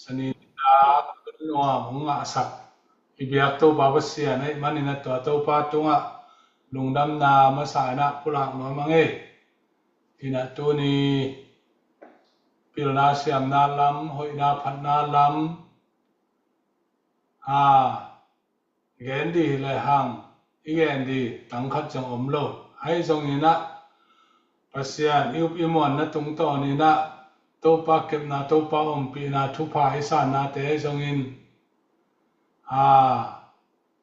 สนิตาตุนัวมงะสักอิเบียกโตบาบเสียในมันนี่นะตัวโตปาตุงะลุงดำนามาสายนะปุรักนัวมังเออินะตัวนี้ปิลนาเสียมนาลำหอยนาพันนาลำแกนดีเลยหังอีแกนดีตังคัดจังอมโลให้ทรงนี้นะปัสยานอิบอิมอนนะตรงต่อนี้นะโตปาเก็บนาโตปาอมปีนาทุพาอิสานนาเตให้ทรงอิน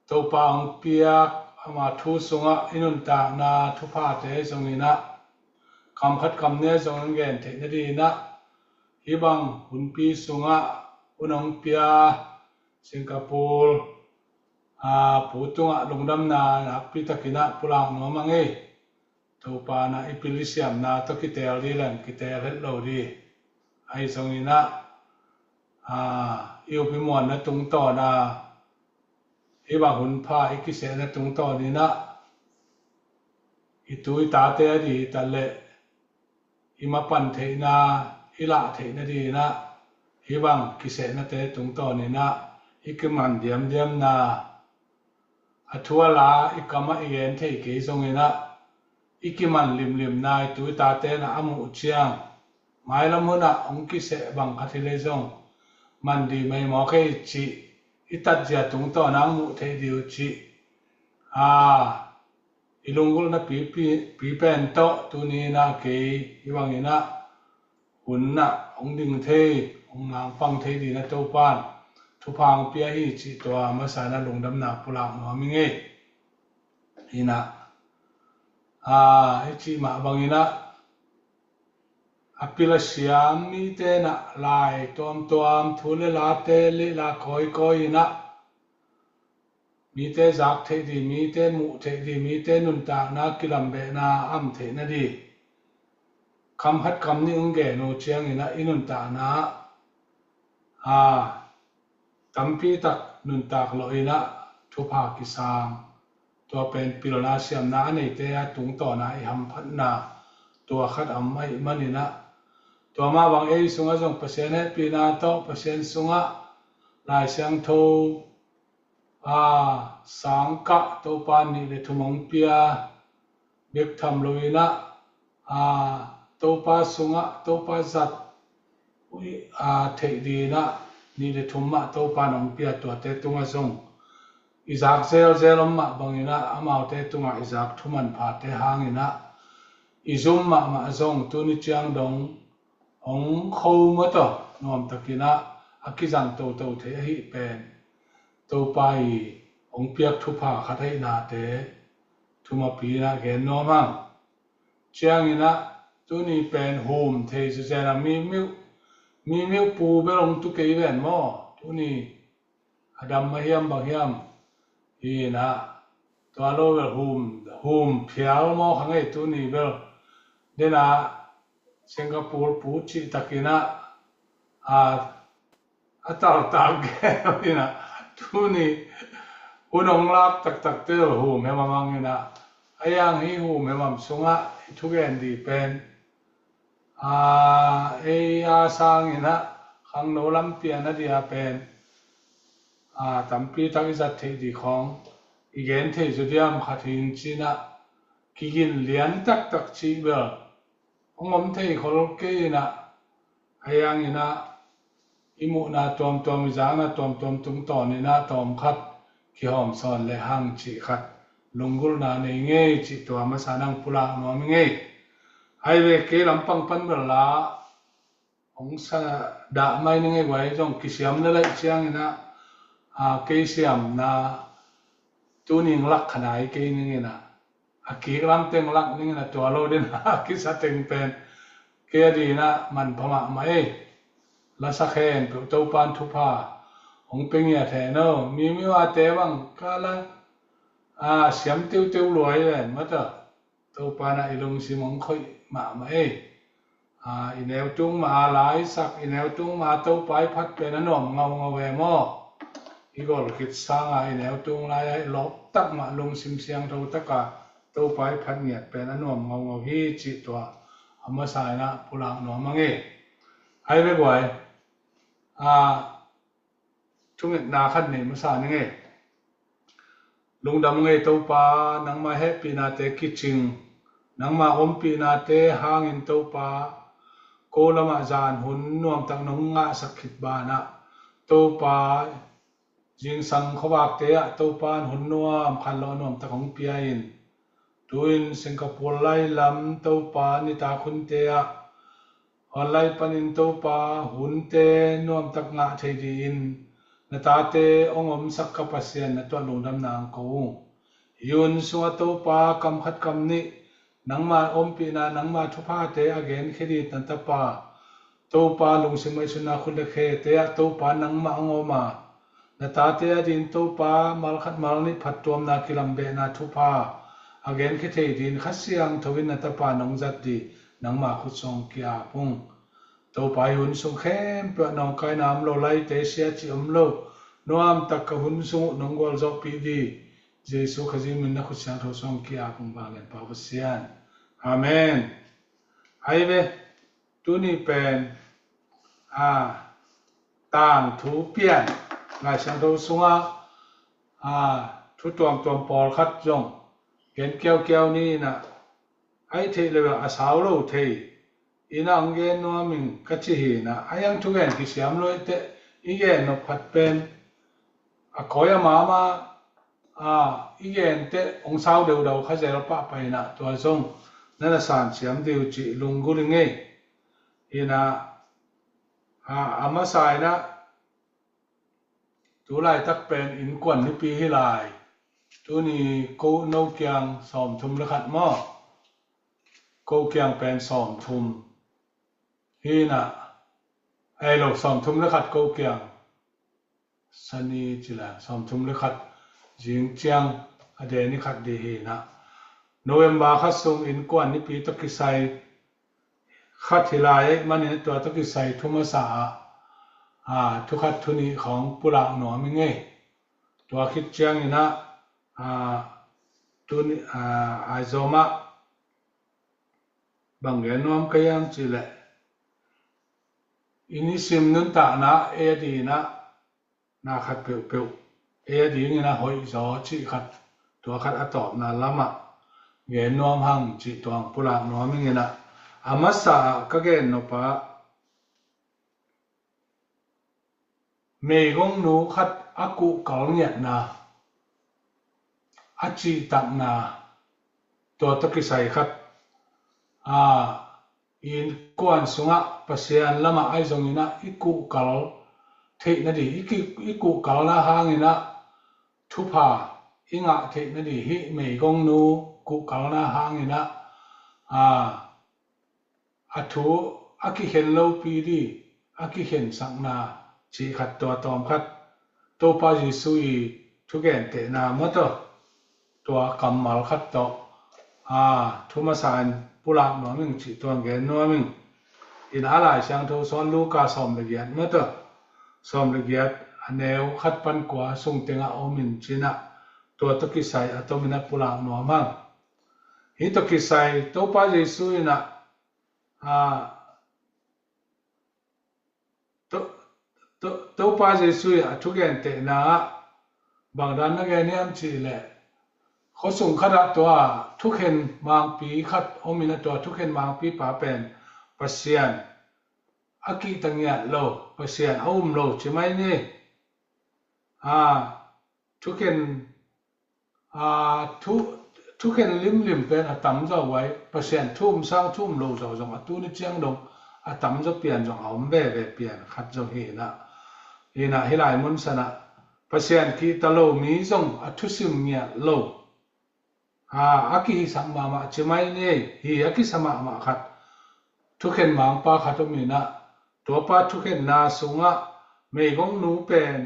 โตปาองเปียกมาทุสุงะอินุนตานาทุพาเตให้ทรงอินะคำคัดคำเนี้ยทรงแกนเทนดีนะฮิบังหุนปีสุงะอุนองเปียสิงคโปร์ปูตุงะลงดำนาหักพิตกินะปุรังนัวมังเอโตปานะอิปิลิเซียมนาตกิเตลดีแลนกิเตลเฮดโลดีไอทรงอินะอิวพิมอนนะตุงต่อนาฮิบังหุนพาอิกิเสนะตุงต่อนี้นะอิตุยตาเตดีตะเลอิมาปันเทนาอิละเทนะดีนะฮิบังกิเสนะเตตุงต่อนี้นะอิกมันเดียมนาอัทวลาอิกามะอิเอนเทกิทรงอินะอิกิมันลิมนายตุยตาเตนะอมุเชียงหมายละมุนะองกิเสบังคัทิเลซงมันดีไม่หมอเคจิอิตัดเจียตุงต่อนะมุเทดิวจิอิลุงกุลนะปีเป็นโตตุนีนะเกอิวังอินะหุนนะองดิงเทองนางฟังเทดีนะโตปานทุพังเปียหิจิตัวมาสานะลงดำนาปุรังนัวมิงเอหินะฮิจิมาบังอินะอภิลเสียมมีเตนะลายตัวทุเลลาเตลิลาคอยนะมีเตจักเทดีมีเตมุเทดีมีเตนุนตานากิลัมเบนาอัมเทนะดีคำฮัดคำนี้องเกโนเชียงอินะอินุนตานาตัมปีตักนุนตากโลอินะทุภากิสามตัวเป็นปิโลนาเซียมนาในเตะตุงต่อนาอิหัมพันนาตัวขัดอัมไอมันอินะตัวมาบางสุงะจงเปอร์เซ็นต์ปีนาโตเปอร์เซ็นต์สุงะลายเสียงโทสังกะโตปานิเลทุมงเปียเบกทำลุยนะโตปาสุงะโตปาจัดเทดีนะนี่เลทุมะโตปานงเปียตัวเตตุงะจงอิซักเซลมะบางอินะอามาเตตุงะอิซักทุมันพาเตหางอินะอิซุมมะจงตุนิจังดงองเขามะตอนอมตะกินะอากิจังโตเทหิเป็นโตไปองเปียกทุพาคัดให้นาเตทุมาปีนะแกนนอมังเชียงอินะตัวนี้เป็นโฮมเทสเซนะมีมิวปูเบลงตุเกยเวนมอตัวนี้อดัมมาเฮียมบางเฮียมอีนะตัวโลเวลโฮมเพียวมอข้างไอ้ตัวนี้เบลเดนะสิงคโปร์ปูจิตะกินะตาแกนี่นะตัวนี้อุนงลักตักเตลโฮมเฮมามังนี่นะไอ้ยังฮีโฮมเฮมัมสุงะทุกอย่างดีเป็นสังอินะขังโนลัมเปียนะดีอาเป็นตัมปีตักอิจัดเทดีของอีเกนเทจุดยามขัดหินจีนะกินเลียนตักชีเบลองอมเทขอลเกยนะไอ้ยังอินะอิมุนาตอมจางนะตอมตุงต่อนี่นะตอมขัดqui hom son le hang chi khat lungul na nei nge chi to ma sanang pula no mi nge ai ve ke lampang pan bel la ong sa da mai nge wai jong ki siam le lai chiang ina ke siam na tu ning lak khanai ke nge na ki lam teng lak nge na to lo den ki sa teng pen ke di na man phama mai la sa khen pu to pan thu paองเป็นอย่างแท้เนาะมีว่าแต่บางกาละเสียมเตียวรวยเลยมาเถอะตัวปานะอีลงสิมงค่อยมาอีแนวจุงมาหลายสักอีแนวจุงมาตัวไปพัดเป็นน้ำเงาแวมออีก็คิดสร้างอีแนวจุงหลายลบตักมาลงซิมเสียงตัวตะกะตัวไปพัดเงียดเป็นน้ำเงาฮีจิตตัวอามาสายนะปุรังหนอมังไอ้ไปบ่อย ทุกนาคันนี่มาสานี่ไงลุงดำไงตัวปานังมาเฮปีนาเตกิจิงนังมาอมปีนาเตหางอินตัวปาโกลมาจานหุ่นนวมตังนงงะสักขิดบานะตัวปาจิงสังขวากเตะตัวปานหุ่นนวมขันล้อนวมตังของปีอินตัวอินสิงคโปร์ไล่ลำตัวปานิตาคุณเตะออนไลน์ปันินตัวปาหุ่นเตนวมตังงะเทดีอินนาตาเตองอมสักกปัสยันนตัวลุงดำนางกูยุนสวะตัวปากำขัดกำนี้นังมาอมปีนานังมาทุพาเตอเกนคดีตันตปาตัวปาลุงสิไม่สุนาคุณเลเคเตะตัวปานังมาองอมานาตาเตดินตัวปามัลขัดมัลนิพัดตัวนาคิลัมเบนาทุพาอเกนคดีดินขัดเสียงทวินนาตปานงจัดดีนังมาขุดทรงกียาพุงตัวปายุนสุงเข้มเปนองไกนามโลไลเตเสียจิอมโลนวมตักกหุนสุงนงวลจอกปีดีเยซูขจิมินนักขุดเสียงทศงกียาพุงบางเงินปาวเสียนอาเมนไอเวตัวนี้เป็นต่างถูเปลี่ยนงานเสียงทศงทุตัวตัวปอลคัดจงเห็นเกี่ยวนี้นะไอเทเลวอาสาวโลเทอินังเกนนัวมิงกัจฉินะไอยังทุกอย่างที่เสียมโลเตอีเกนนพัดเป็นขอยามาอีเกนเตองสาวเดียวเขาจะรับไปนะตัวทรงนั่นสารเสียมเดียวจีลุงกุลิงเงอินะอามาสายนะตัวลายตักเป็นอินกวนที่ปีให้ลายตัวนี้กูนกเกียงสอมทุมละขัดหม้อกูเกียงเป็นสอมทุมฮีนะไอหลกสอมทุมละขัดกูเกียงสนีจิละสอมทุมละขัดจิงเจียงอเดนิขัดดีฮีนะโนเวมบาขัดส่งอินกวนนี่ปีตะกิไซขัดทีลายมันนี่ตัวตะกิไซทุมสาทุกขัดทุนีของปุระหนอมิเงตัวคิดเจียงนี่นะตัวนี้ไอโซมาบางเงินน้อมก็ยังจีแหละอินิสิมนุนตานะเอดีนะนาขัดเปียวเอดีนี่นะหอยจอจีขัดตัวขัดอัตตอบนาละมะเงินน้อมหังจีตัวปุระน้อมนี่นะอามาสาก็เกณฑ์นปะเมฆงนูขัดอากุกอลเนี่ยนะอาจีตักนาตัวตะกิไซขัดอินกวนสุงะปัสยันละมาไอจงอินะอิกุกอลเทนดีอิกุกอลนะหางอินะทุพาอิงะเทนดีฮิเมฆงนูกุกอลนะหางอินะอัตุอากิเห็นโลปีดีอากิเห็นสังนาจีขัดตัวตอมขัดตัวปาจิสุยทุกแก่เตนามะตัวกำมัลขัดต่อทุมาสานปุระหนอมิงจีตัวเกนหนอมิงอินอะไรเสียงทูสอนลูกาสอมละเอียดมะสอมละเอียดอันเนวขัดปันกว่าส่งเตงเอามินจีนะตัวตะกิไซอัตมินะปุระหนอมังฮิตะกิไซตัวปาจิสุยนะตัวปาจิสุยทุกแก่เตนะบางด้านนักเรียนเนี่ยจีแหละเขาส่งขัดตัวทุกเห็นบางปีขัดอมินะตัวทุกเห็นบางปีป่าเป็นปัสยันอากิตังเงียโลปัสยันเอาโลใช่ไหมนี่ทุกเห็นทุกเห็นลิมเป็นตั้มจะไว้ปัสยันทุ่มสร้างทุ่มโลจะจงตู้นี่เจียงดงตั้มจะเปลี่ยนจงเอาเบ้เปลี่ยนขัดจงเห็นให้หลายมุนสนะปัสยันที่ตะโลมีจงทุสิมเงียโลอากิสัมมาใช่ไหมนี่ฮีอากิสัมมาขัดทุกเห็นมังปาขัดมีนะตัวปาทุกเห็นนาสุงะเมฆงนูเป็น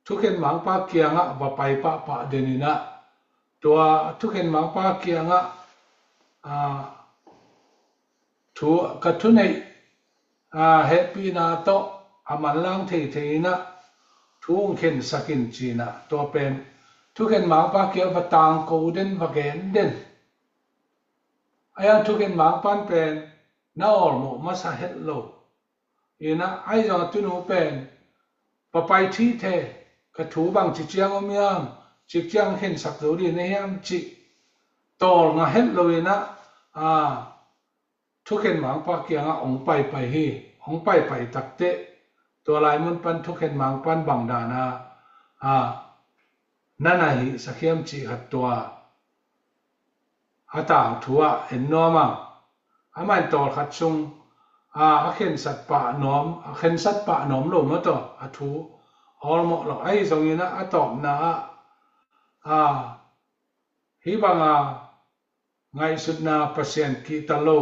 ทุกเห็นมังปาเกียงะว่าไปปะเดนินะตัวทุกเห็นมังปาเกียงะทุกัทุในเฮปีนาโตอามันลังเทนะทุกเห็นสกินจีนะตัวเป็นทุกเห็นหมางปาเกี่ยวกับต่างกูเด่นว่าเกนเด่นไอ้ยังทุกเห็นหมางปันเป็นน่าออกมาสาเหตุโล ina ai jong tunu pen papai thi the ka thu bang chi chiang omiam chi chiang hen sak do ri ne yam chi tol nga het loina thu khen mang pa kia nga ong pai pai hi ong pai pai takte to lai mun pan thu khen mang pan bang da na nana hi sakhiam chi hat to ata thua en no ma amai tol khat sung a khen sat pa nom a khen sat pa nom lo ma to a thu all mo lo ai song ina a top na hi banga ngai sut na pasien ki ta lo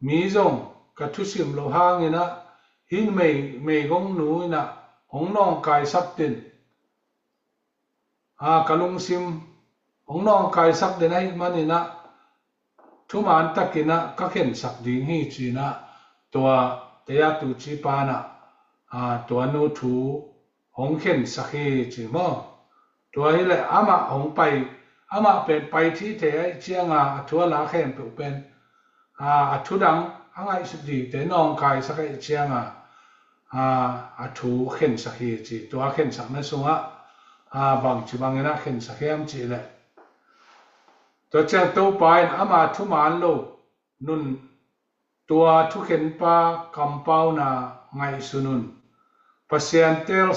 mi zong ka thu sim lo hang ina hin mei gong nu ina hong nong kai sap tin kalung sim hong nong kai sak den ai manina thu man takina ka khen sak ding hi china tua teya tu chi pa na tua nu thu hong khen sakhi chi mo tua hi le ama hong pai ama pen pai thi the ai chianga thua la khem pe pen thu dang angai su di te nong kai sakai chianga thu khen sakhi chi tua khen sak na sunga bang chi bangena khen sakhem chi le to chang to pai ama thu man lo nun tua thu khen pa kampau na ngai sunun pasien tel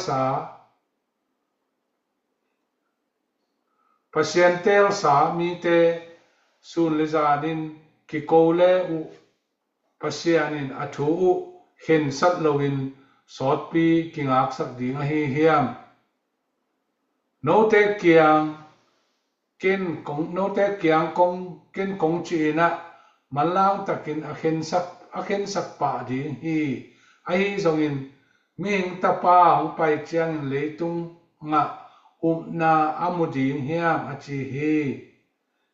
sa mi te sun le zadin ki ko le u pasianin athu u khen sat loin sot pi kingak sak ding hi hiam no te kiang ken kong chi na malang takin a khen sak pa ding hi ai zongin ming ta pa hong pai chiang leitung nga na amuding hiam achi hi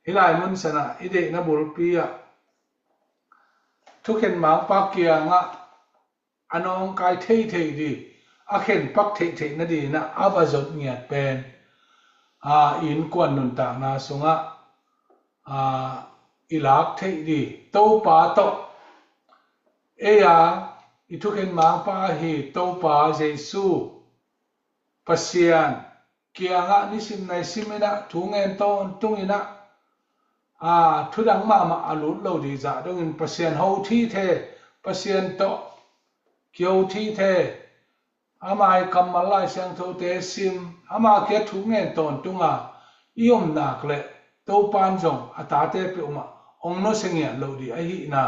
hilai mun sana ide na bulpia thu khen mang pa kia nga anong kai thei di a khen pak thei na di na abazot ngiat pen in kwan nun ta na sunga ilak thei di to pa to eya ithu khen mang pa hi to pa jesu pasian kia nga nisim nai simina thungen ton tungina thu dang ma alut lo di za dongin pasian ho thi the pasian to kyo thi the amai kamalai sang tho te sim ama ke thungen ton tunga iom nak le to pan jong atate pe uma ongno sengya lo di ai na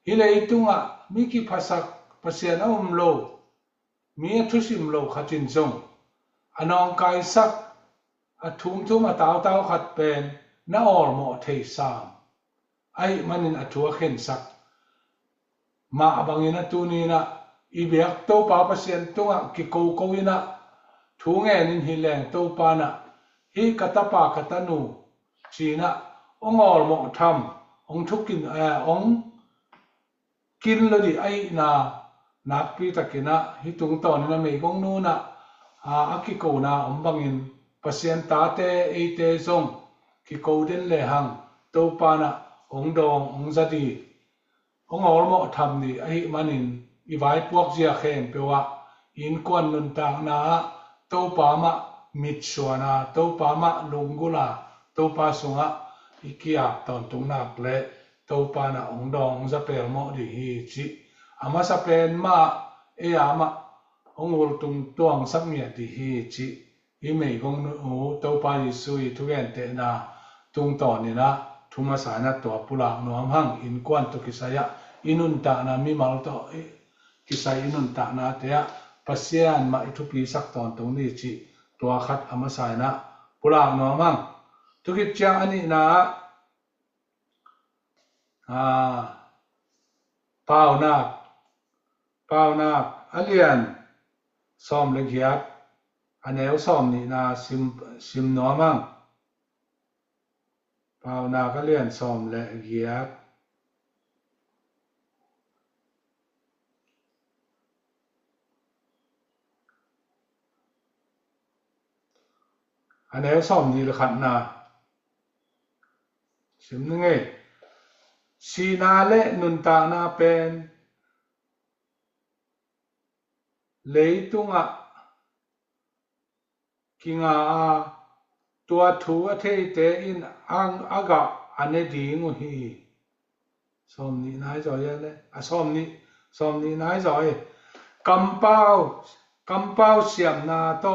hilei tunga miki phasak pasian lo mi thusim lo khatin jong anong kai sak thum ataw khat pen na or mo thei sam ai manin athua khen sak ma abangina tunina ibek to pa pasien tunga ki ko ina thunge nin hileng to pa na hi katapa katanu china ongor mo tham ong thukin ong kin lo di ai na nakpi takina hi tung ton na me gong nu na akiko na ombangin pasien tate ate zong ki ko den le hang to pa na ong dong ong zati ong ormo tham ni ai manin i vai puak jia khem pewa in kwan nun ta na to pa ma mit suana to pa ma lungula to pa sunga ikia ton tung nak le to pa na ong dong ong za pel mo di hi chi ama sa pen ma e ama ong ul tung tuang sak mia di hi chi i mei gong nu to pa Yesu i thu gen te na tung ton ni na thuma sa na to pula nuam hang in kwan to kisaya inun ta na mi mal to kisai inun ta na te pasian ma ithu pi sak ton tung ni chi to khat ama sa na pula nuam hang tu ki chang ani na pau na alian som le giat aneu som ni na sim nuam hang pau na ka lian som le giat aneu som ni le khat na sim nge si na le nun ta na pen leitunga kinga tua thu athe te in ang aga ane dingu hi somni nai zoi le somni nai zoi kampau siam na to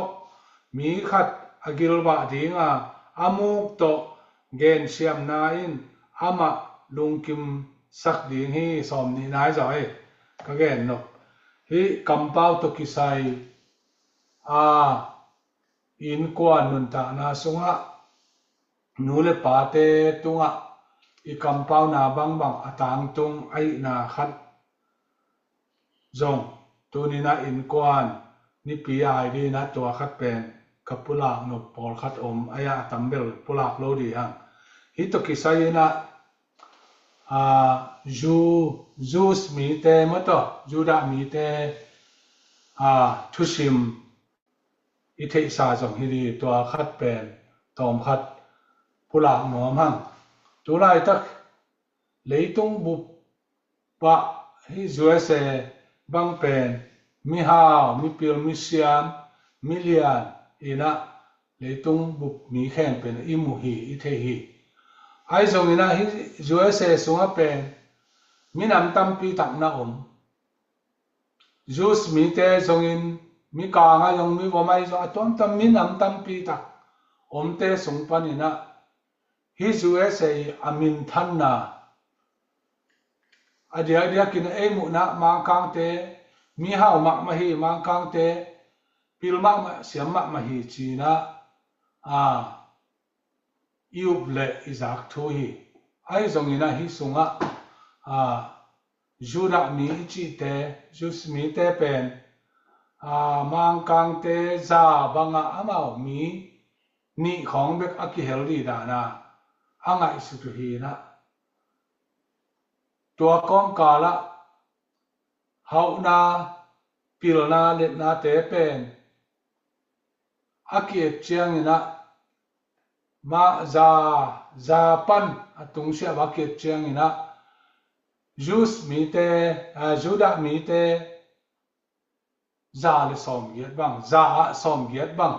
mi khat agilba dinga amuk to gen siam na in ama lungkim sak ding hi somni nai zoi ka gen no hi kampau to kisai in kwan nun ta na sunga nule pate tunga i kampau na bang atang tung ai na khat zong tunina in kwan ni pi ai di na to khat pen kapula no pol khat aya tambel pulak lo di hang hi to kisai na jus mi te mato juda mi te thusim i thei sa jong hi ri to khat pen tom khat pulak nom hang tu lai tak leitung bu pa hi juase bang pen mi hao mi pil mi siam million ina leitung bu mi khen pen i mu hi i thei hi ai jong ina hi juase sunga pen mi nam tam pi tak na jus mi te jong in mi ka nga yong mi bo mai zo atom tam mi nam tam pi tak te sung panina hi juase amin than na adia kin mu na ma kang te mi hao ma hi ma kang te pil ma siam ma hi chi na iup le izak thu hi ai jong ina hi sunga juda mi chi te jus mi te pen mang kang te za banga amao mi ni khong bek aki heldi da na angai su tu hi na tua kom kala hau na pil na let na te pen aki chiang ina ma za pan atung sia baket chiang ina jus mi te juda mi te za le som giat bang za som giat bang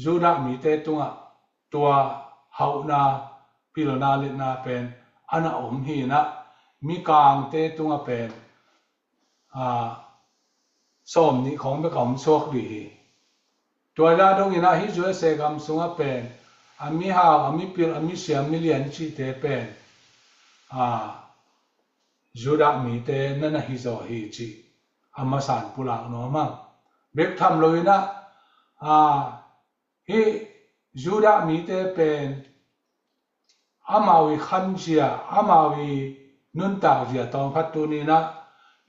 juda mi te tunga tua hau na pil na let na pen ana hi na mi kang te tunga pen som ni khong be kom sok di tua la dong ina hi ju se gam sunga pen ami ha ami pil ami siam million chi te pen juda mi te nana hi zo hi chi amasan pulak no ma bek tham loina hi juda mi te pen amawi khanjia amawi nun ta jia tong phat tu ni na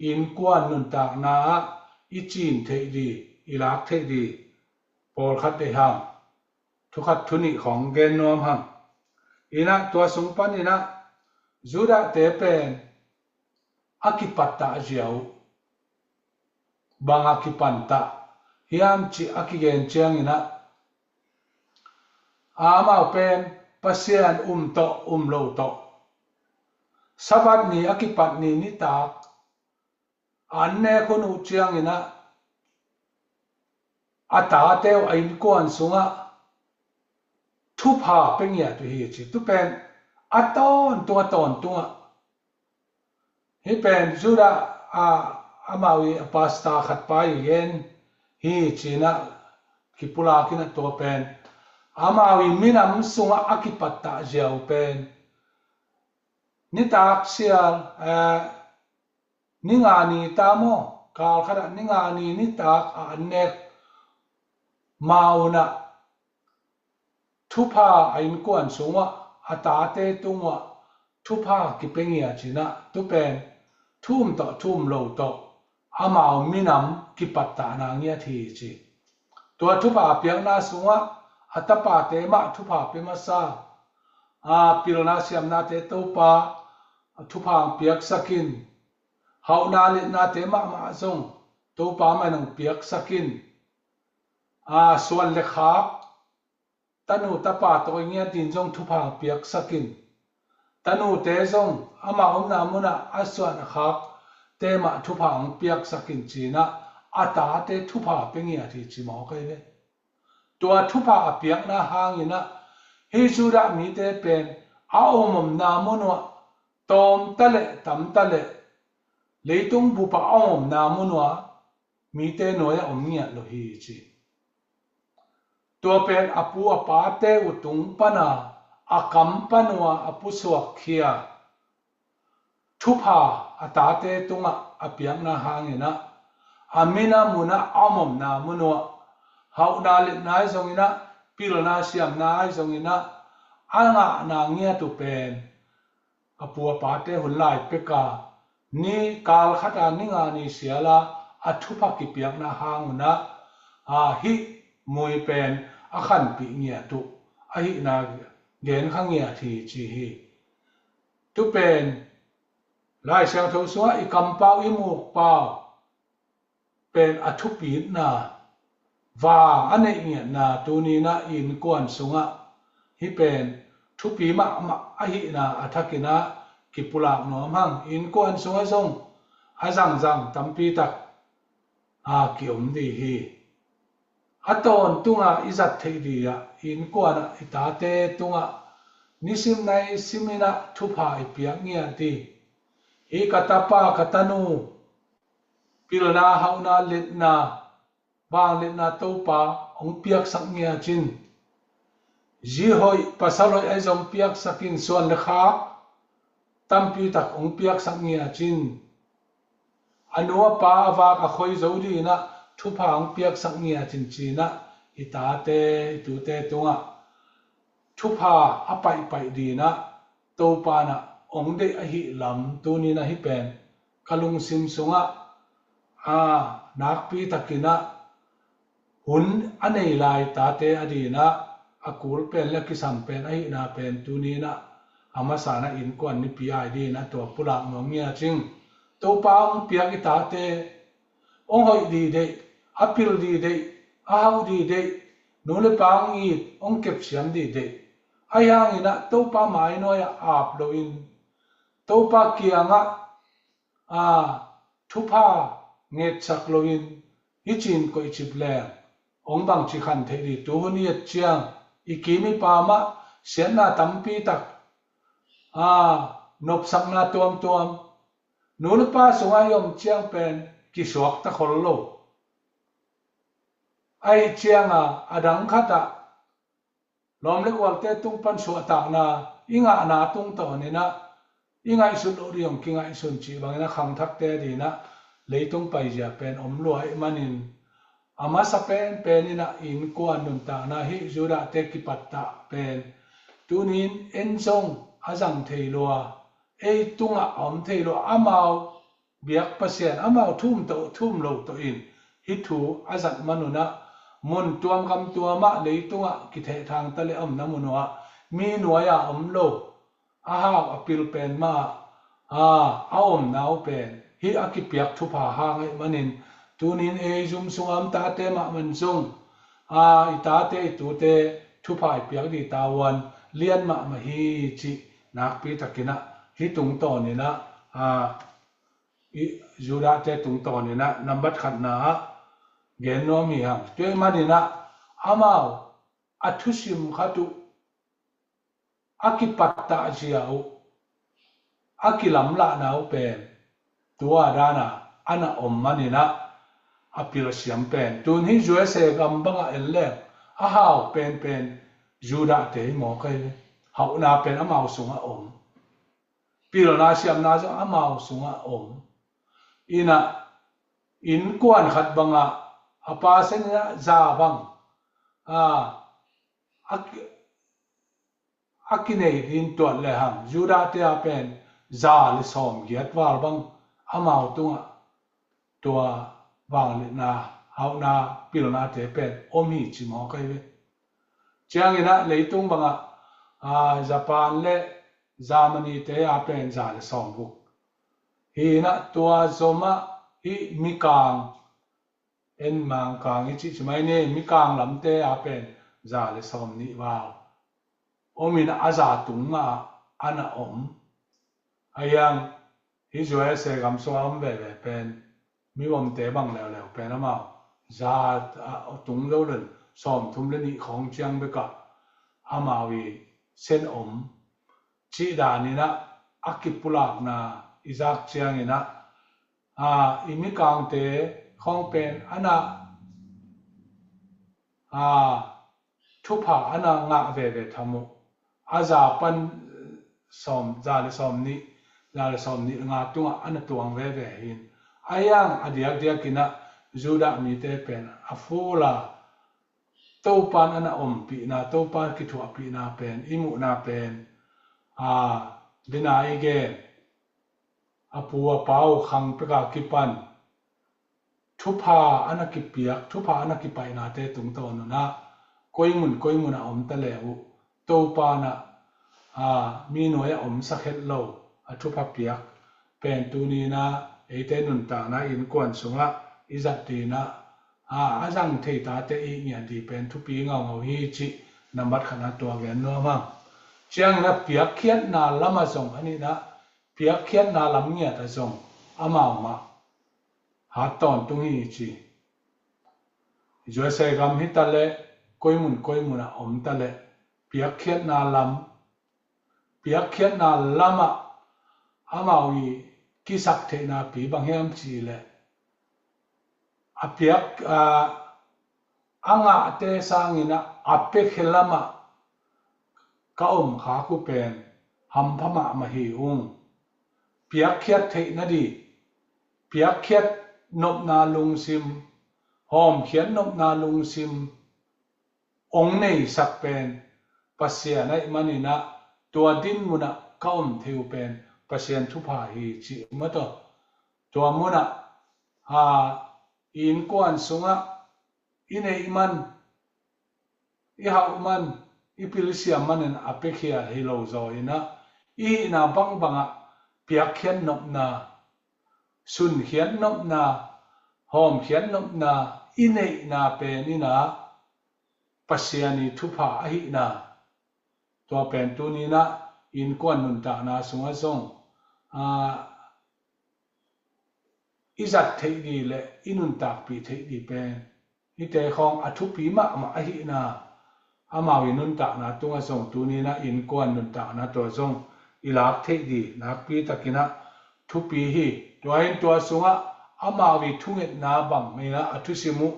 in kwan nun ta na i chin thei di ilak thei di pol khat de ham thu khat thuni khong gen nom ham ina tua sung pan ina juda te pen akipatta jiao bang akipanta hiam chi akigen chiang ina amao pen pasian to lo to sabat ni akipat ni tak anne khonu chiang ina ata teo ain kon sunga thupa pengya tu hi chi tu pen aton tua hi pen jura amawi pasta khat pai yen hi china kipula kina to pen amawi minam sunga akipatta jiao pen ni tak sial ninga ni tamo kal khara ninga ni tak anek mauna thupa ain kwan sunga atate tungwa thupa kipengya china tu pen thum lo to amao minam kipatta na ngia thi chi tua thupa piang na sunga atapa te ma thupa pe ma sa pilna siam na te to pa thupa piak sakin hau na le na te ma zong to pa ma nang piak sakin suan le khak tanu tapa to ngia tin jong thupa piak sakin tanu te jong ama na muna aswan khak tema thupa ang piak sakin china ata te thupa pengia thi chimo kai le tua thupa apiak na hangina hejura mi te pen aomom na monwa tom tale tam tale leitung bupa aomom na monwa mi te noya omnia lo hi chi tua pen apu apate utung pana akam panwa apu suak khia thupa atate tunga apiak na hangina amina muna aomom na monwa hau na le nai zongina pilona siam nai zongina anga na ngia tu pen apu apate hulai peka ni kal khata ninga ni siala athupa ki piak na hanguna hi moi pen akhan pi ngia tu hi na gen khangia thi chi hi tu pen lai sang tho suwa I kampau I muk pau pen athupi na wa ane ngia na tu ni na in kwan sunga hi pen thupi ma hi na athakina kipula no mang in kwan sunga song azang zang tampi tak ki di hi aton tunga izat thei dia in kwana itate tunga nisim nai simina thupa ipiak ngia ti I katapa katanu pilna hauna letna bang letna topa ong piak sak ngia chin ji hoi pasaloi ai zong piak sakin suan le kha tampi tak ong piak sak ngia chin anua pa awak a khoi zodi na thupa ong piak sak ngia chin china itate itute tunga thupa apai pai di na topa na ong de a hi lam tu ni na hi pen kalung sim sunga nak pi takina hun anei lai tate adina akul pen la kisam pen ai na pen tu ni na amasana in kwan ni pi ai di na to pula ngomia ching to pa ong piak itate ong hoi di de apil di de ahau di de no le pang I ong kep siam di de ayang ina to pa mai no ya ap lo in to pa kianga thupa nget sak lo in ichin ko ichiple ong bang chi khan the di tu ni chiang ikimi pa ma sian na tampi tak nop sak na tuam tuam nul pa sunga yom chiang pen ki suak ta khol lo ai chiang adang khata lom le wal te tung pan su ta na inga na tung to ni na inga isun lo riong kinga isun chi bang na khang thak te di na leitung pai ja pen om lo ai manin ama sa pen ina in kwan nun ta na hi jura te ki patta pen tunin enzong azang theilua ei tunga om theilo amau biak pasien amau thum lo to in hi thu azat manuna mun tuam kam tuama leitunga ki the thang tale am namunwa mi nuaya om lo aha apil pen ma aom nau pen hi akipiak thupa hangai manin tunin e zum sungam ta te ma man sung itate tute thupa piak di tawan lian ma hi chi nak pi takina hi tung to ni na jura te tung to ni na number khat na gen no mi ham te manina amao athusim khatu akipatta jiao akilam la nau pen tua dana ana om manina apil siam pen tun hi juese gambanga elle ahau pen juda te mo kai hau na pen amau sunga om pilona siam na zo amau sunga om ina in kwan khat banga apa sena za bang akinei din to le ham juda te pen za le som giat war bang amau tunga tua wang le na hau na pilona te pen omi chi mo kai ve chiang ina leitung banga Japan le Germany te pen za le som bu hi na tua zoma hi mikang en mang kang chi chmai ne mikang lam te pen za le som ni wa omin aza tunga ana om ayang hi joe se gam so am ve ve pen mi wom te bang leo pen ama za tung lo len som thum le ni khong chiang be ka ama wi sen chi da ni na akipulak na izak chiang ina imi kang te khong pen ana thupa ana nga ve thamu aza pan som za le som ni nga tunga ana tuang ve hin ayang adiak kina juda mi te pen afula to pan ana pi na to pan ki thu pi na pen imu na pen dina ige apua pau khang pe ka kipan thupa ana ki piak thupa ana ki pai na te tung to no na koimun ta lewu to pa na mi no ya sakhet lo thupa piak pen tu ni na ete nun ta na in kwan sunga izat ti na ajang thei ta te i nya di pen thu pi ngau hi chi namat khana to gen no ma chiang na piak khiat na lama song ani na piak khiat na lam nya ta song ama ma ha ton tu hi chi jo se gam hi ta le koimun na ta le piak khiat na lama ama wi ki sak the na pi bang hem chi le apiak anga te sangina ape khelama ka kha ku pen ham phama ma hi piak khiat the na di piak khiat nop na lung sim hom khian nop na lung sim ong nei sak pen pasia nai manina tua din muna ka theu pen pasien thu pha hi chi ma to tua muna in kwan sunga inei man I hau man I pilisia manen apekhia hilo zo ina I na banga piak khian nop na sun khian nop na hom khian nop na inei na pe ni na pasiani thupa hi na to pen tu ni na in kwan nun ta na sunga song izat thei di le inun tak pi thei di pen I te khong athu pi ma hi na ama wi nun tak na tunga song tu ni na in kwan nun tak na to song ilak thei di nak pi takina thu pi hi toin to sunga ama wi thunget na bang me na athu simu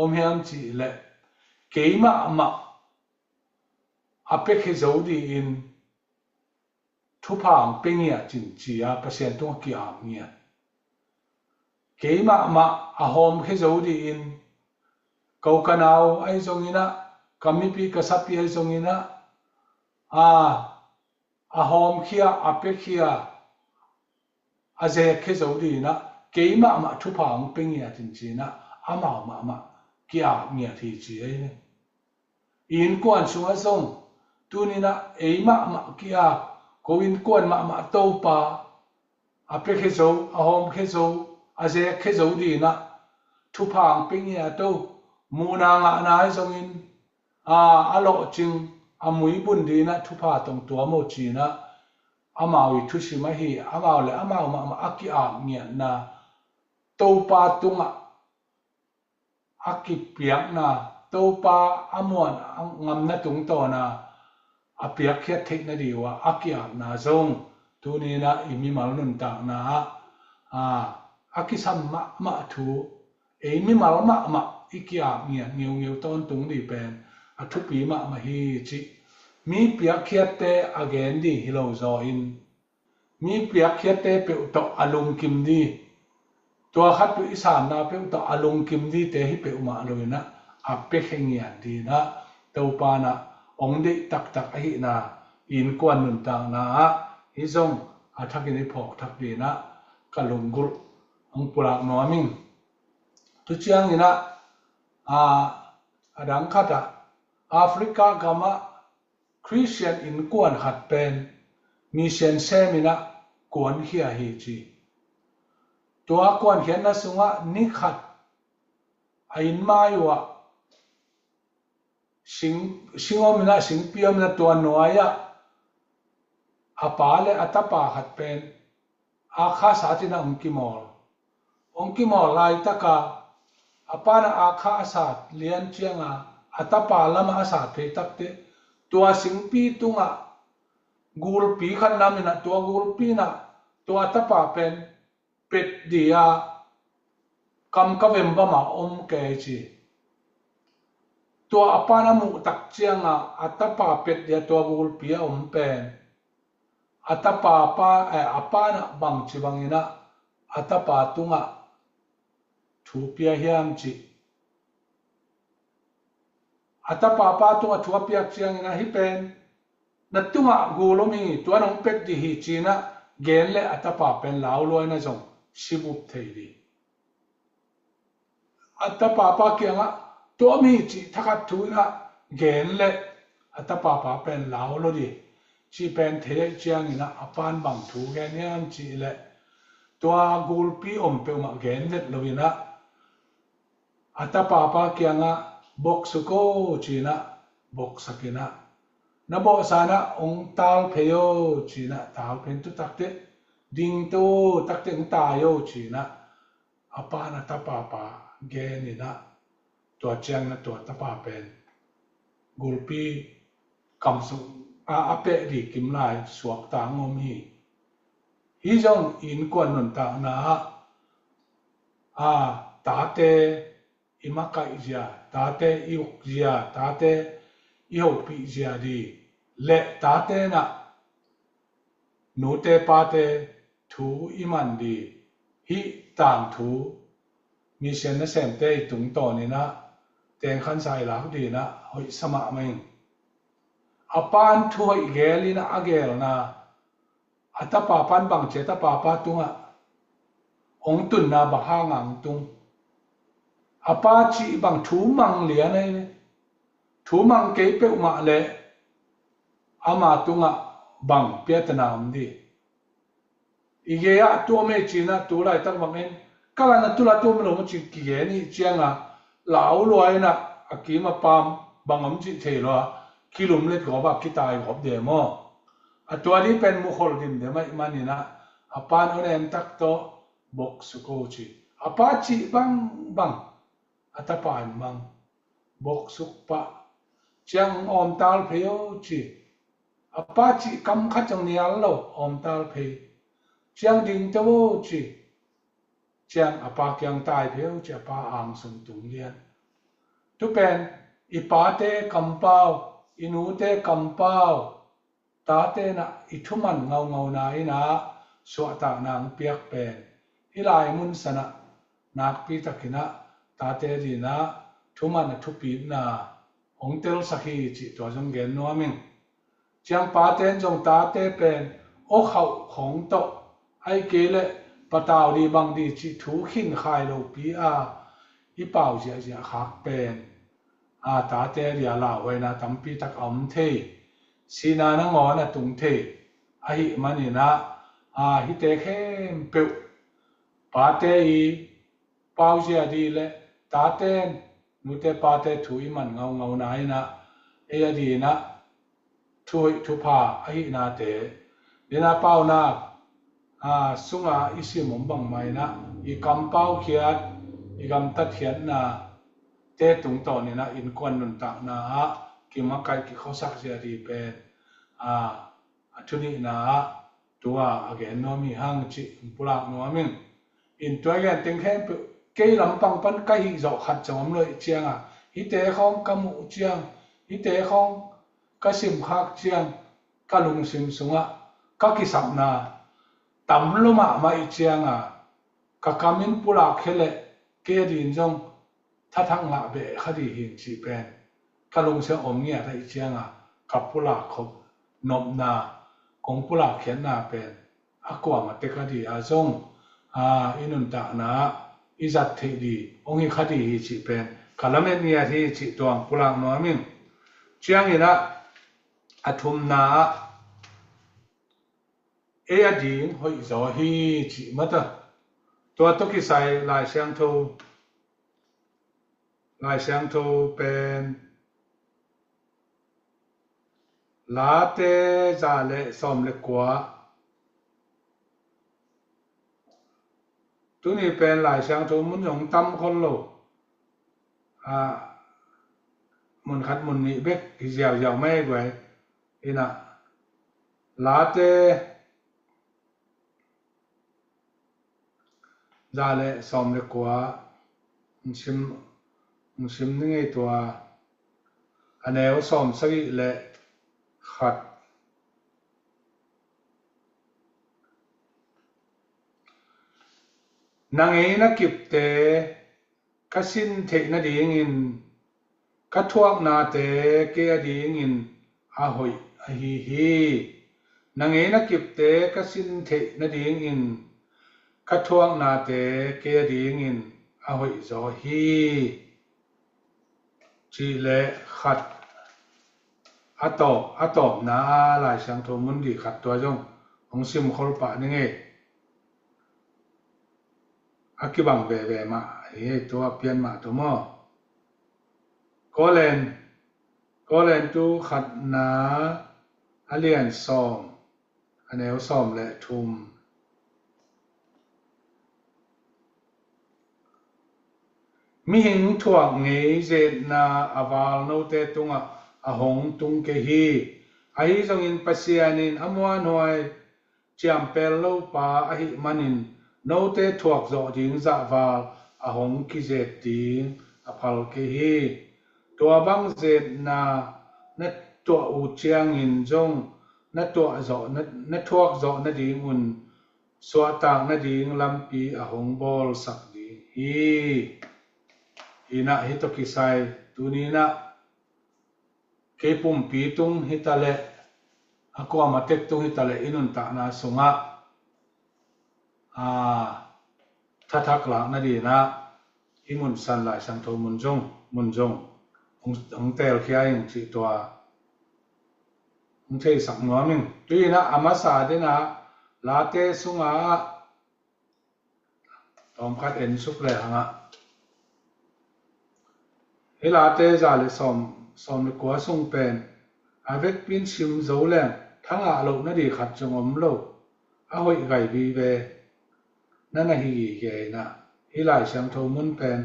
omhyam chi le keima ama apekhe zodi in thu phang pengya chin chia pasien tu ki am nia keima ama ahom khe zodi in kau kanau ai zongina kamipi kasapi ai zongina ahom khia apekhia aze khe zodi na keima ama thu phang pengya chin china ama kia nia thi chi ai in kwan sunga song tunina eima ma kia koin kwan ma to pa apekhe zo ahom khe zo aze khe zo di na thu phang pengya to muna nga na zongin alo ching amui bun di na thu pha tong tua mo chi na amawi thu si ma hi amaw le amaw ma aki nia na to pa tunga aki piak na to pa amon ngam na tung to na apiak khiat thei na diwa aki na zong tu ni na imi mal nun ta na aki sam ma thu imi mal ma ikia nia ngiu ton tung di pen athu pi ma hi chi mi piak khiat te again di hilo zo in mi piak khiat te pe to alung kim di tua khat pu isan na pe to alung kim di te hi pe ma lo na ape khengia di na to pa na ong de tak hi na in kwan nun ta na hi zong athakini phok thak di na kalungul ong pulak no aming tu chiang ina adang khata Africa gama Christian in kwan khat pen mission semina kwan hia hi chi tua kwan hian na sunga ni khat ain mai wa singomina singpiam na tua noaya apale atapa khat pen อาคาสาจินะองกิมอลลายตะกาอปานะอาคาสาเลียนเจียงอัตปาลมาอาสาเพตักเตตัวสิงปีตุงกูลปีขันนามินะตัวกูลปีนะตัวอัตปาเป็นเป็ดเดียกำกะเวมบะมาเกจีตัวอปานะมุตักเจียงอัตปาเป็ดเดียตัวกูลปีเป็นอัตปาอปานะบังจิบังอินะอัตปาตุงทูเปียเฮียมจิอัตปาตุงทูเปียเจียงอินะฮิเป็นนัตุงกูลมีตัวน้องเป็ดดีฮิจีนะเกณฑ์เลอัตปาเป็นลาวลอยนะจงชิบุบเทดีอัตปาเกียงตัวมีจิทักทูนะเกณฑ์เลอัตปาเป็นลาวลอยจีเป็นเทเลเจียงอินะอปานบังทูเกณฑ์เฮียมจิเลตัวกูลปีเปมาเกณฑ์เลลอยนะอัตปาเกียงบอกสุโกจีนะบอกสกินะนับสานะองตาลเพโยจีนะตาลเป็นตุตักเตดิงตูตักเตองตาโยจีนะอปานะตปาเกนินะตัวเจียงนะตัวตปาเป็นกูลปีคำสุอาเปดีกิมไลสวกตางอมีฮิจงอินกวนนนตานะตาเตอิมักไกเจียตาเตอิอุกเจียตาเตอิฮปีเจียดีเลตาเตนะนูเตปาเตทูอิมันดีฮิตามทูมีเซนเซนเตตุงโตนี่นะเตงขันไซหลักดีนะหอยสมะมิงอปานทูหอยเกลีนะอเกลนะอัตปาปันบังเจตปาปาตุงองตุนนะบะฮางังตุงอปาจีบังทูมังเหลียนเลยทูมังเกยเปอุมาเลอามาตุงบังเปียตนามดีอีเกียตัวเมจีนะตัวไรตั้งบังเองก็แล้วนะตัวละตัวมันลงมาจีเกียนี่เจียงเหลาลอยนะอากีมาปามบังอมจีเทลกิลุมเล็ดขอบักกิตายขอบเดมตัวนี้เป็นมุขลดิมเดไม่มันนี่นะอปานเอาเนตักโตบอกสุโกจีอปาจีบังอัตปานบังบอกสุปะเจียงอมตาลเพยจีอปาจีคำขัดจังเนียลโลอมตาลเพยเจียงดิงเตโวจีเจียงอปาเกียงตายเพยจีอปาอ่างสุนตุงเลียนทุเป็นอีปาเตคำเป้าอินูเตคำเป้าตาเตนะอิทุมันเงานาอินะสวตานางเปียกเป็นอิลายมุนสนะนักปีตะกินะตาเตดีนะทุมันทุปีนะองเตลสักฮีจิตัวจงเกณฑ์นัวมิงเจียงปาเตนจงตาเตเป็นโอเขาของโตไอเกเลปะตาวดีบางดีจิถูขินขายโลปีอีเป่าเจียขักเป็นตาเตเรียลาไว้นะตั้มปีตักอมเทสีนานังอนะตุงเทหิมันนี่นะฮิเตเข้มเปวปาเตอีเป่าเจียดีเลตาเตนนูเตปาเตถุยมันเงานายนะดีนะทุพาหินาเตเดนะเป่านะสุงอิสิมุมบังไม่นะอีกำเป่าเขียดอีกำตัดเขียนนะเตตุงตอนนี่นะอินควันนุนตานะกิมักไก่กิเขาสักเสียดีเป็นทุนี้นะตัวเกณฑ์นัวมีห้างจิปุระนัวมิงอินตัวเกณฑ์ติงแค่เกยลำปังปันไก่จอกขัดจอมเลยเจียงฮิเตของกำมุเจียงฮิเตของกสิมขักเจียงกะลุงสิมสุงกะกิสับนาตำลุมาไม่เจียงกะกามินปุระเคเลเกดินจงถ้าทั้งละเบะคดีหินจีเป็นกะลุงเสียอมเงียได้เจียงกับปุระคบนบนาของปุระเขียนนาเป็นกว่ามาเตคดีจงอินุนตานะอิจัดเทดีองค์คดีหิจีเป็นกะละเมเนียที่จิตวงปุระนัวมิงเจียงอินะทุมนาดีหอยจอฮีจิมัตตัวตุกิไซลายเสียงโทเป็นลาเตจาเลสอมเลกัว ตุนี่เป็นหลายเสียงโทมุนยงตำคนโลมุนขัดมุนนี่เบกที่เสียาวๆไม่ไว้อีน่ะลาเตจาเลสอมเลกว่าชิมนี่ไงตัวอันเอวสอมสักเลขัดนางเอนักกิบเตกสินเทนดีงินกทวกนาเตเกอดีงินอาหอยอฮีนางเอนักกิบเตกสินเทนดีงินกทวกนาเตเกอดีงินอาหอยจอฮีจีเลขัดอะตอบนาหลายเสียงโทมุนดีขัดตัวจงของซิมคอลปะนี่ไงอากิบังเวมาตัวเปลี่ยนมาตัวมอก็เล่นตูขัดนาอาเลียนซอมอันแนวซอมและทุมมีหิงถ่วงเงยเจนาอาวาลโนเตตุงอะหงตุงเกฮีไอจงอินปัสยานินอมวานหวยเจียมเปลโลปาอหิมันินโนเตถวกโจดิงซะวาลอะหงกิเจติงอะพัลเกฮีตัวบังเจนานัดตัวอูเจียงอินจงนัดตัวโจนัดถวกโจนัดดิงอุนสวตางนัดดิงลัมปีอะหงบอลสักดีฮีนะฮิตกิไซตุนีนะเกปุมปีตุงฮิตาเลอะกวามาเต็กตุงฮิตาเลอินุนตะนาสุงะทักหลังนาดีนะอิมุนสันหลายสังโทมุนจงองเตลเคียงที่ตัวองเทสังงอมิงตุยนะอามาสาเดนะลาเตสุงะตอมคัดเอ็นสุกเลยฮะเฮลาเตจาเลสอมเลกัวสุงเป็นอาเวกปินชิมโซแลงทั้งอาโลนาดีขัดจงอมโลอาหอยไก่บีเวนั่นฮีเกนะฮิลายเสียงโทมุนเป็น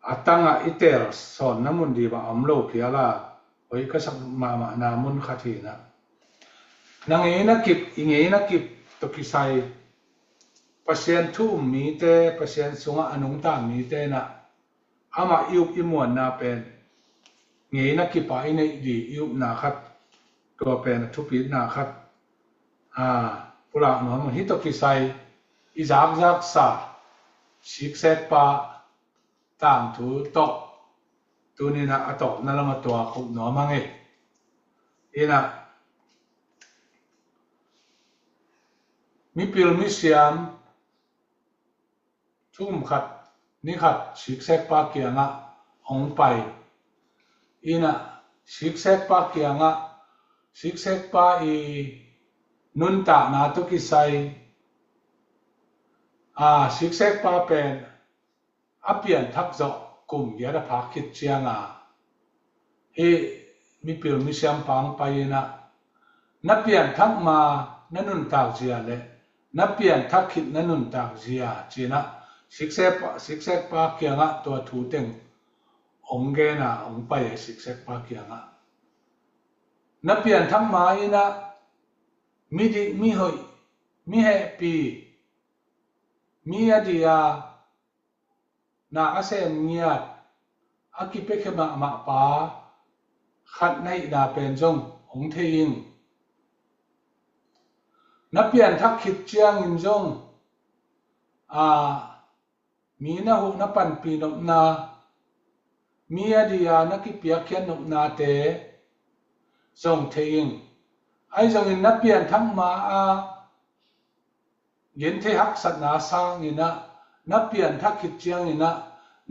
อัตังอิเตลสอนน้ำมุนดีบะอมโลเพียละโอ้ยก็สักมานามุนขัดทีนะนางเอนักกิบอิงเอนักกิบตกิไซปัสเซียนทุ่มมีเตปัสเซียนสุงะอนุงตามีเตนะอามาอิวอิมวนนาเป็นเงยนักกิบไปในดีอิวนาคัดตัวเป็นทุปีนาคัดปุระหนอมฮิตกิไซอิจากซาชิกเซกปาต่างถูโตตัวนี้นะอตนั่นละมาตัวขุหนอมังเอนะมีปิลมิเซียมทุ่มขัดนี่ขัดชิกเซกปาเกียงะองไปนะชิกเซกปาเกียงะชิกเซกปานุนตานาตุกิไซชิกเซกปาเป็นอเปียนทักจกลุ่มยาดาพักคิดเชียงมีปิลมิเซียมปังไปนะนับเปียนทักมานั่นนุนตากเจียเลยนับเปียนทักคิดนั่นนุนตากเจียจีนะชิกเซกปาเกียงะตัวถูเต็งองเกนะองไปชิกเซกปาเกียงะนับเปียนทักมานะมีหอยมีเฮปีมีอดียานาอาเซมเงียดอากิเปเคมาปาขัดในนาเป็นจงองเทียงนับเปลี่ยนทักขิดเจียงอินจงมีนะหุนับปันปีนกนามีอดียานักกิเปียเขียนนกนาเตจงเทียงไอ้จงอินนับเปลี่ยนทั้งมาเย็นเทหักสัตนาสร้างอินะนับเปลี่ยนทักขิดเจียงอินะ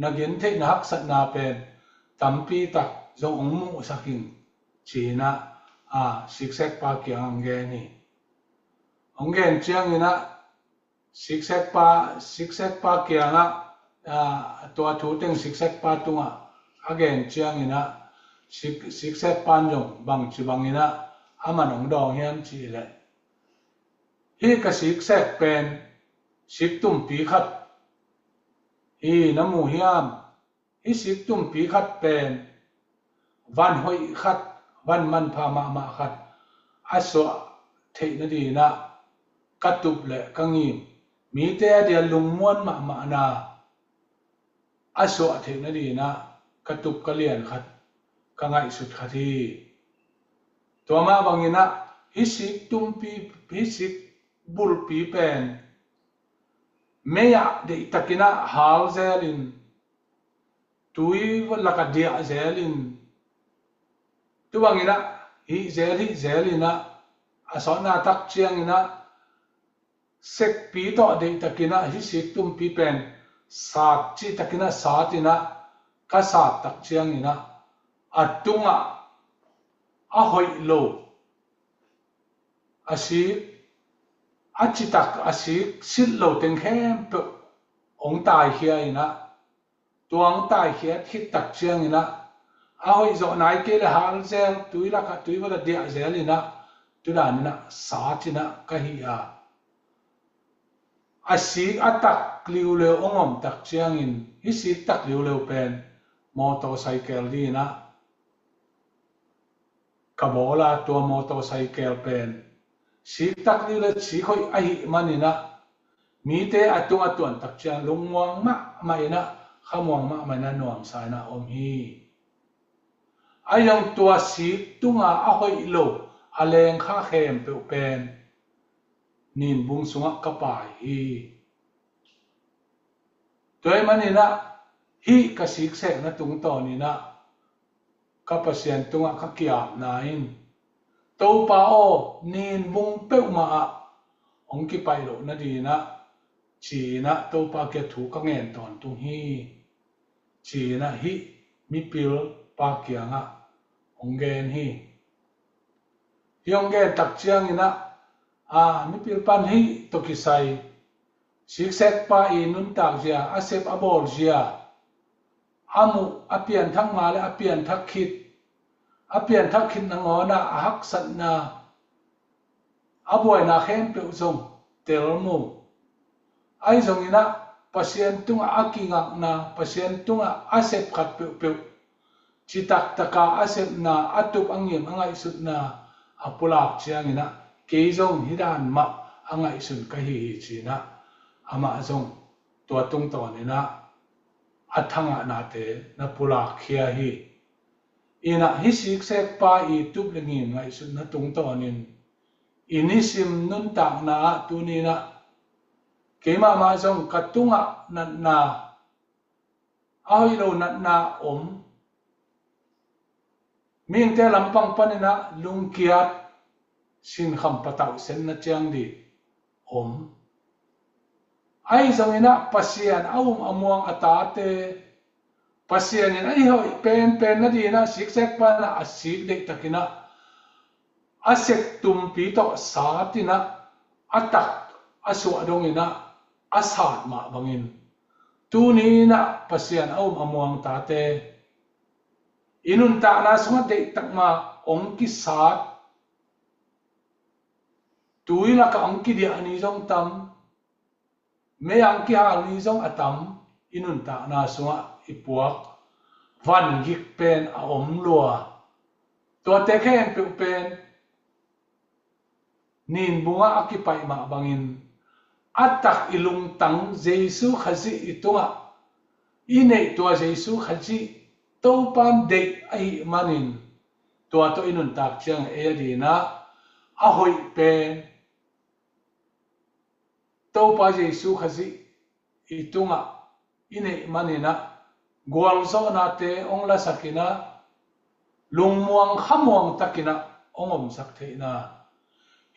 นักเย็นเทนักสัตนาเป็นตัมปีตักจงองมุสักินจีนะสิกเซกปาเกียงเกนี่องเกนเจียงอินะสิกเซกปาเกียงตัวถูเต็งสิกเซกปาตุงเกนเจียงอินะสิกเซกปานจงบังจีบังอินะมันองดองเฮียนจีเลยฮีก็สิกเซกเป็น สิกตุ่มปีขัดฮีน้ำมูเฮียมฮิสิกตุ่มปีขัดเป็นวันหอยขัดวันมันพามาขัดอาสวะเทนดีนะกัตุบเละกังีมีแต่เดียลุงม้วนมานาอาสวะเทนดีนะกัตุบกะเลียนขัดกังไงสุดขัดที่ตัวมาบางยินะฮิสิกตุ่มปีฮิสิกบุลปีเป็นเมียเด็กตะกินะฮาลเซลินตุยวันละกัดเดียเซลินตัวบางยินะฮิเซลินะอาสนาตักเชียงนะเสกปีต่อเด็กตะกินะฮิสิกตุ่มปีเป็นศาสตร์จีตะกินะศาสตร์นะก็ศาสตร์ตักเชียงนะอัดตุงะอาหอยโลอาศิกอาจิตักอาศิกสิลโลเต็งแค่เปองตายเฮียนะตัวองตายเฮียคิดตักเชียงนะอาหอยโจนายเกลฮาลเซลตุยละกัตุยวันเดียเซลินะตุลานินะศาสตร์นะก็เฮียอาศิกอัตักลิวเลวองอมตักเชียงอินฮิสิกตักลิวเลวเป็นมอเตอร์ไซค์ดีนะกบอลาตัวมอเตอร์ไซค์เป็นสิกตักลิวเลสิคอยไอมันนี่นะมีแต่อัตุอัตวนตักเชียงลุงมวงมะไม่นะขมวงมะไม่นะหน่วงสายนะอมฮีไอยังตัวสิกตุงอาหอยโลอาเลงข้าเข้มเป็นนินบุงสุงกปายฮีตัวมันนี่นะฮีกสิกเสกนะตุงต่อนี่นะกับเสียนตุงขเกียบนายตัวป้าโอนินบุงเป้ามาองค์กิไปโลนะดีนะชีนะตัวป้าเกถูกเงินตอนตุงฮีชีนะฮีมีปิลป้าเกียงองเกนฮีองเกนตักเชียงนี่นะมีปิลปันฮีตกิไซสิกเซกป้าอินุนตากเจียอาเซฟอบอลเจียอามุอเปียนทั้งมาและอเปียนทักคิดนงอนะหักสันนาอบวยนาเข้มเปลงเตลมูไอจงอินะปัสเซียนตุงอากิงักนาปัสเซียนตุงอาเซฟขัดเปลจิตักตะกาอาเซฟนาอัตุบอังยิมอังไอสุดนาอปุลากเชียงอินะเกยจงฮิดานมะอังไอสุดกะฮีจีนะอามาจงตัวตุงตอนนี้นะอัฐังนาเตนะปุลากเขียฮีอินะฮิสิกเซกปาอีตุบเลงินไงสุดนะตุงตอนนี้อินิสิมนุนตากนาตุนีนะเกมาจงกัตุงะนันนาอาฮิโลนันนามีงเตลำปังปนินะลุงเกียรสินคำปะตาวเซนนะเจียงดีไอ้จงอินะปัสยานเอาอมวงอัตาเตปัสยานินะไอ้หอยเป็นนะดีนะสิกเซกปานะอาศิกเด็กตะกินะอาเซกตุมปีโตสาตินะอัตักอาสวะดงอินะอาสาดมาบังอินตูนี้นะปัสยานเอาอมวงตาเตอินุนตานาสมัดเด็กตักมาองกิสาดตุยละกับองกิเดียอันนี้จงตัมเมียงกิฮาลีจงอตัมอินุนตานาสวะอิปวกวันยิกเป็นอมลัวตัวเตแค่เป็นนินบัวอกิไปมาบังอินอัตตักอิลุงตังเยซูขจิอิตัวอินเนตัวเยซูขจิตัวปันเด็กไอมันินตัวอินุนตักเชียงเอดีนะอาหอยเป็นตัวป้าเยซูขจิอิตุงะอินเนมันนี่นะกวลโซนาเตองละสักินะลุงมวงขมวงตะกินะองอมสักเทนะ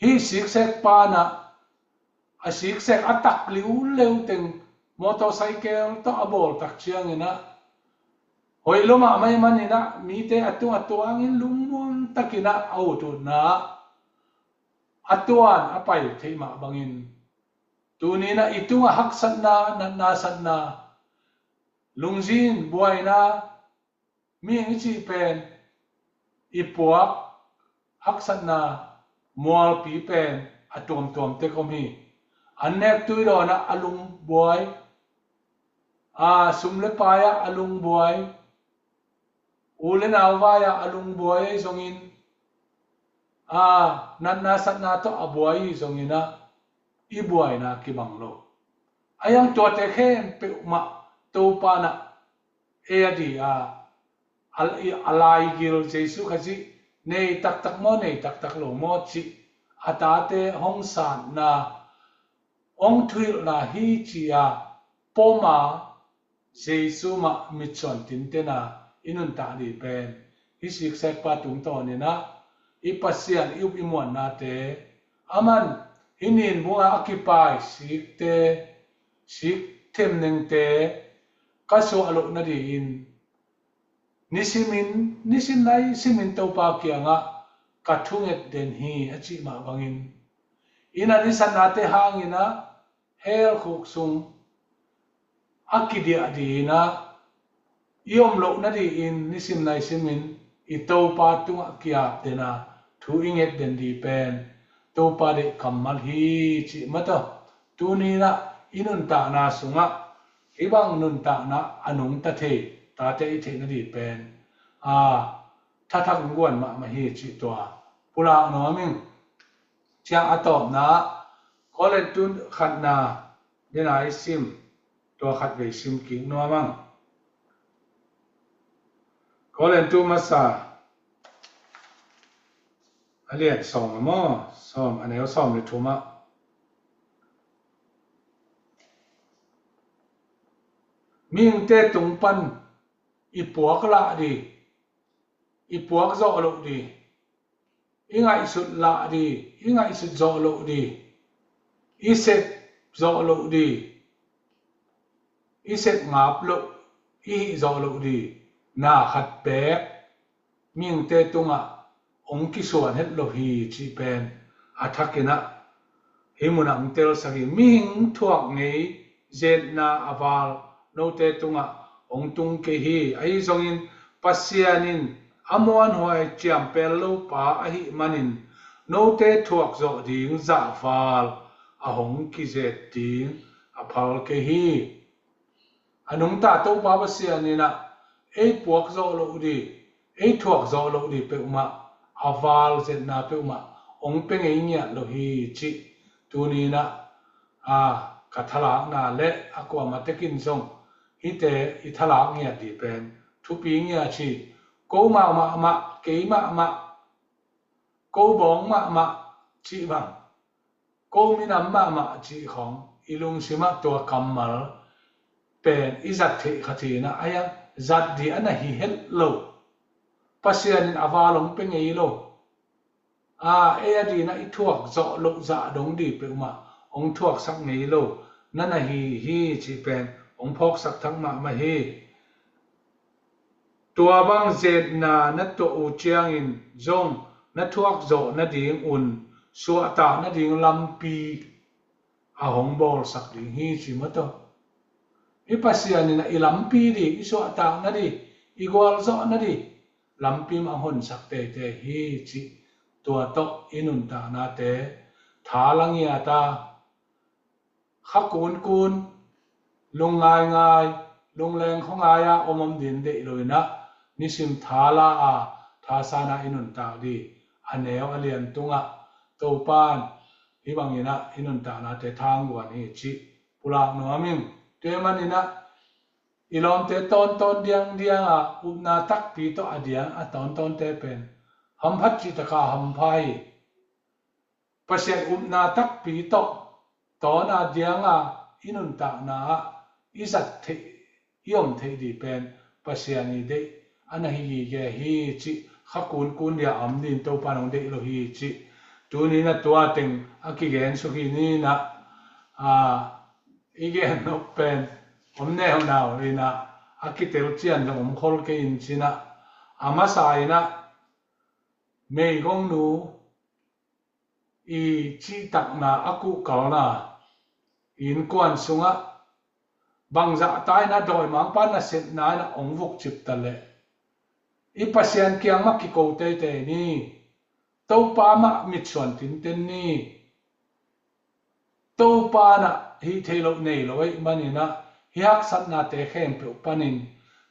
ฮีสิกเซกปานะอาสิกเซกอัตักลิวเลวเต็งมอเตอร์ไซค์ต้องอบอลตักเชียงนะหอยลมาไม่มันนี่นะมีแต่อัตัวอังลุงมวงตะกินะเอาตุนะอัตัวอันอไปเทมาบังอินตัวนี้นะอิตุงหักสันนานันนาสันนาลุงจินบวยนะมีอย่างที่เป็นอีปวกหักสันนามัวปีเป็นตัวมเตก็มี อันเนกตุยดอนะอลุงบวยสุมเลปายะอลุงบวยอูเลนาวายะอลุงบวยซงอินนันนาสัตนาโตอบวยซงอินะอีบวยนะกิบังโลอายังตัวเตเคนเปอุมะตูปานะเอดีอะลายกิลเจสุขจิเนตักตักโมเนตักตักโลโมจิอาตาเตหงสานนาองทุยนาฮีจีอาปอมาเจสุมามิชอนตินเตนาอินุนตาดีเป็นฮิสิกเซกปาตุงตอนี่นะอีปัสเซียนอิบอิมวนนาเตอามันฮินินบัวอคิปายสิกเตสิกเทมนึงเตกัสโซอโลนาดีอินนิสินไนสิมินเตปาเกียงะกัทุงเอดเดนฮีอจิมาบังอินอินานิสันนาเตหางอินะเฮลคุกซุงอักกิเดียดีนะยอมโลนาดีอินนิสิมไนสิมินอิโตปาตุงอักกิอาเดนะทูอิงเอดเดนดีเป็นโตปาเดกัมมัลฮีจิมาตตูนีนะอินุนตานาสุงะอิบังนุนตานะอนุงตะเทตาเตอิเทนดีเป็นถ้าทักงวนมาฮีจิตัวปุระโนมิงเชียงอตอบนะก็เลยตุนขัดนาเดนายซิมตัวขัดเวซิมกิงนัวมังก็เลยตุมาซาอันเรียกสองมอสองอันไหนก็สองเลยทุมะมิงเตตุงปันอีปัวกละดีอีปัวกโจโลดีอีไงสุดละดีอีไงสุดโจโลดีอีเสกโจโลดีอีเสกงับโลอีโจโลดีน่าขัดแปกมิงเตตุงะองค์กิส่วนเฮโลฮีจีเป็นอาทักกินะฮิมุนังเตลสกิมิงทวกนี้เจนนาอาวาลโนเตตุงะองตุงเกฮีไอซงอินปัสยานินอมวนหอยเจียมเปลลูปาอหิมันินโนเตทวกโจดิงซาฟาลอหงกิเจติงอพาลเกฮีอนุงตาโตปาปัสยานินะไอปวกโจโลดีไอทวกโจโลดีเปอุมะอาวาลเจนาเปอุมะองเป็งเอียโลฮีจิตูนีนะกัทลากนาเละอากวามาเตกินซงฮิเตอิทลากเงียดีเป็นทุปีเงียชีโกมาเกยมาโกบองมาจีบังโกมินามมาจีของอิลุงสิมาตัวกัมมัลเป็นอิจัดเทขทีนะอายังจัดดีอันนั้นฮิเฮลโลปัสยานินอาวาลงเป็นไงโลเอดีนะอิทวกโจโลจะดงดีเปมาองทวกสักไงโลนั่นฮีจีเป็นองพกสักทั้งมาฮีตัวบางเจดนานัตัวอุเจียงอินจงนัทวกโจนัดิ่งอุ่นสัวตานัดิ่งลำปีหงบอลสักดิ่งฮีจีมาตัวอีปัสยานินะอีลำปีดิอีสัวตานัดิอีกวลโจนัดิลำปีมาหนสักเตฮีจีตัวโตอินุนตานาเตทาลังยาตาขักกูนลงง่ายลงแรงของอายาอมดินเดเลยนะนิสิมทาลาทาสานาอินุนตาดีอันเนวอเลียนตุงะโตปานฮิบังยินะอินุนตานาเตทางวันนี้จิปุระโนมิมเตมันนินะอีลอมเตตอนเดียงอุนาตักปีโตอเดียงตอนเตเป็นหัมพัดจิตกาหัมไพปัสยอุนาตักปีโตตอนอเดียงอินุนตานาอิสัตเทยอมเทดีเป็นปัสยานีเดอันฮีเกฮีจิขักกูนเดียอัมดินโตปานองเดโลฮีจิตัวนี้นะตัวเต็งอากิเกนสุขีนี่นะอีเกนนกเป็นผมแนวนาวเลยนะอากิเตลเจียนจะผมคอลเกอินจินะอามาสายนะเมย์กงนูอีจิตักนาอากุกาลนาอินกวนสุงะบางจะตายนะโดยมังปันนะเสร็จนายนะองวุกจิบตะเลอีปัสยานเกียงมักกิโกเตนี่เต้าปามามิดส่วนตินเตนนี่เต ตูปานะฮิเทโลเนโลไอมันนี่นะฮิฮักสัตนาเตเข้มเปอุปนิน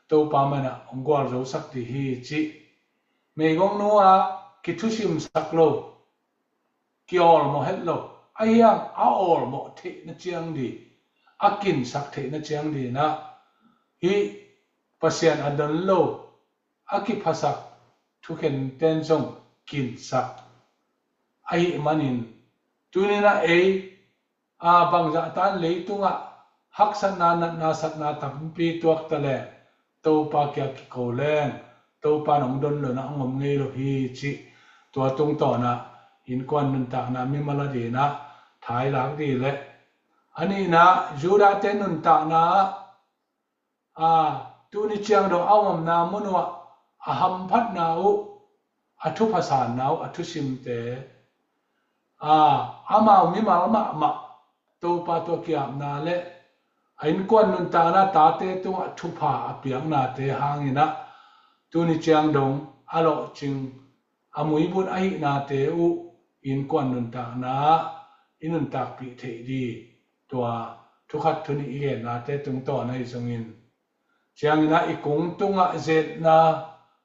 ตูปามันนะองกวารูสักที่ฮิจิเมกงนัวกิทุชิมสักโลกิออลโมเฮตโลไอยังอาออลโมเทนเจียงดีอากินสักเทนเจียงดีนะฮิปัสยันอดันโลอากิภาษาทุกเห็นเต้นจงกินสักไอมันนินตุนินะบางจากตันเลยตุงะฮักสันนาสัตนาตัมปีตัวตะเลตัวปากยากิโกเลงตัวปานองดนเลยนะงมเงยโลฮีจิตัวตรงต่อนะอินกวนนุนตากนะมิมาลดีนะถ่ายหลักดีเลยอันนี้นะจูดาเตนุนตากนะตัวนี้เชียงดอกเอามนามุนวะหัมพัดนาวทุภาษานาวทุชิมเตอามามิมาลมาตัวปาตัวเกียบนาเละอินกวนนุนตากนะตาเตตัวทุภาเปียงนาเตหางินะตัวนี้เชียงดงอโลจิงอามุยบุญไอนาเตอุอินกวนนุนตากนะอินุนตากปีเทดีตัวทุกขัดทุนิเกนาเตตุงต่อในสงินเชียงนะอีกงตุงะเจดนา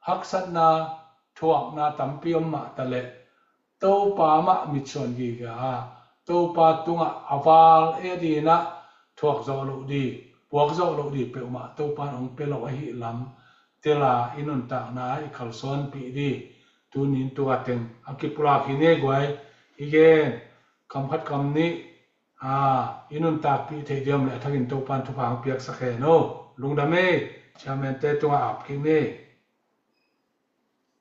ฮักสัตนาทวกนาตัมปิอมมาตะเลตัวปามะมิชวนกีกะตัวปาตุงะอาวาลดีนะทวกโซโลดีพวกโซโลดีเปอมาตัวปานองเปโลหิลัมเตลาอินุนตากนาอีขัลซอนปีดีตุนินตัวเต็งอากิปุลาคิเนกไว้อีเกนคำพัดคำนี้อินุนตากปีเทเดียมเลยถ้ากินตัวปานทุพางเปียกสักแค่โนลุงดาเมชาเมนเตตัวอาบคิเน